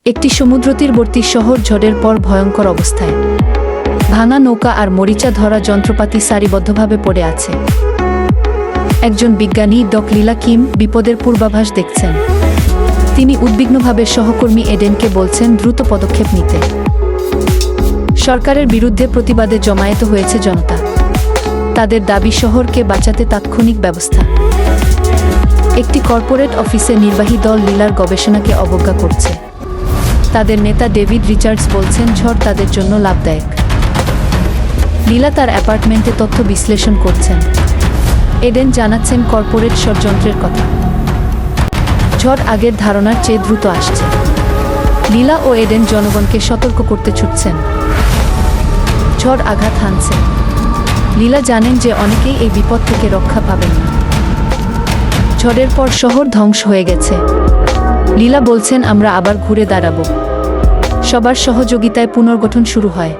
একটি সমুদ্রতীরবর্তী শহর ঝড়ের পর ভয়ঙ্কর অবস্থায়। ভাঙা নৌকা আর মরিচা ধরা যন্ত্রপাতি সারিবদ্ধভাবে পড়ে আছে। একজন বিজ্ঞানী ডক লীলা কিম বিপদের পূর্বাভাস দেখছেন। তিনি উদ্বিগ্নভাবে সহকর্মী এডেনকে বলছেন দ্রুত পদক্ষেপ নিতে। সরকারের বিরুদ্ধে প্রতিবাদে জমায়েত হয়েছে জনতা। তাদের দাবি শহরকে বাঁচাতে তাৎক্ষণিক ব্যবস্থা। একটি কর্পোরেট অফিসে নির্বাহী দল লীলার গবেষণাকে অবজ্ঞা করছে। তাদের নেতা ডেভিড রিচার্ডস বলছেন ঝড় তাদের জন্য লাভদায়ক। লীলা তার অ্যাপার্টমেন্টে তথ্য বিশ্লেষণ করছেন। এডেন জানাচ্ছেন কর্পোরেট ষড়যন্ত্রের কথা। ঝড় আগের ধারণার চেয়ে দ্রুত আসছে। লীলা ও এডেন জনগণকে সতর্ক করতে ছুটছেন। ঝড় আঘাত হানছে। লীলা জানেন যে অনেকেই এই বিপদ থেকে রক্ষা পাবেন না। ঝড়ের পর শহর ধ্বংস হয়ে গেছে। লীলা বলছেন আমরা আবার ঘুরে দাঁড়াবো। সবার সহযোগিতায় পুনর্গঠন শুরু হয়।